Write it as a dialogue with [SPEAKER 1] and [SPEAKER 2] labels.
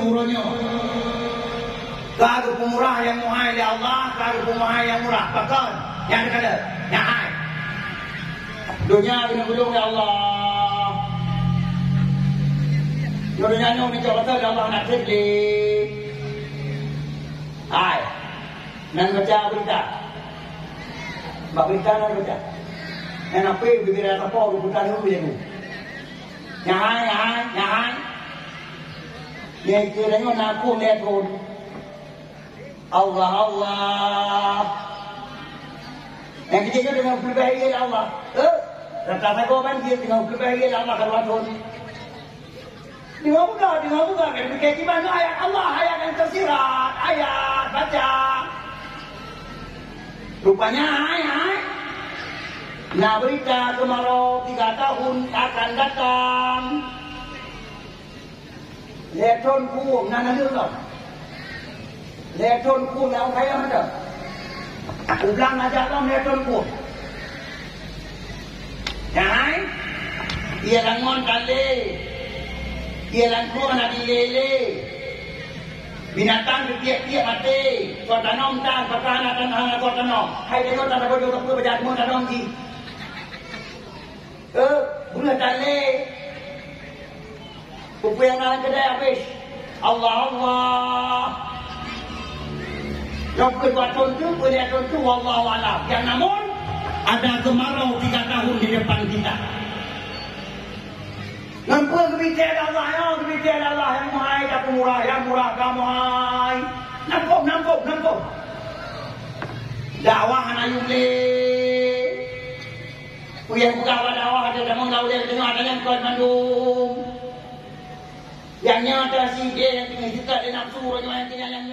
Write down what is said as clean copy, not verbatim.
[SPEAKER 1] hurufnya. Kalau pemurah yang muhai oleh Allah, kalau pemurah yang murah, bahkan yang kata, yang hai. Dunia kena gulung oleh Allah. Dunia ni orang cakap kata Allah nak sedih. Hai, nan baca berita. Bak berita nan baca. Yang apa bibir apa ruputan itu dia tu. Yang hai. Dia kiranya naku lihat pun. Allah. Yang ketiga dengan berbahaya Allah. Rata-rata kau kan dia dengan berbahaya Allah kalau pun. Dengan mudah. Kan berkait mana ayat Allah, ayat yang tersirat, ayat baca. Rupanya ayat. Nah berita kemarau 3 tahun akan datang. Letron ku, nana dulu. Letron ku yang kaya mana? Ulang aja lah letron ku. Jangan. Ia langon kali. Ia langon ada lele. Binatang bertiap-tiap mati. Kau tanam tan, pertahanan tanah kau tanam. Hai tengok tanah kau juga perlu berjaya semua tanam di. Bulan tali. Kupu yang nak kedai habis. Allah. Yang kedua contoh, boleh contoh wallahualam. Yang namun ada kemarau 3 tahun di depan kita. Nampak kebijakan Allah yang mahal, yang murah kamu hai. Nampak. Dakwah ayub le. Uyang buka dakwah ada damang lau le tengah ada yang kuat mandum. Yang nyata si dia yang tinggal kita dia nafsu orang yang tinggal yang